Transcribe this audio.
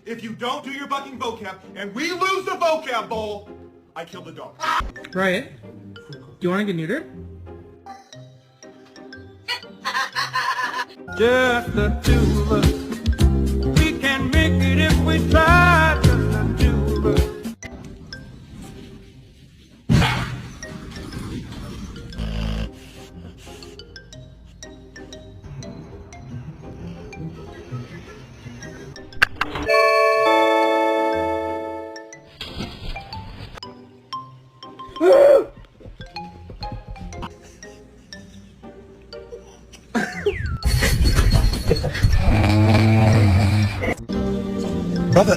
If you don't do your fucking vocab and we lose the vocab bowl, I kill the dog. Right. Do you want to get neutered? Just the two of us. We can make it if we try. Just the two of us. Brother,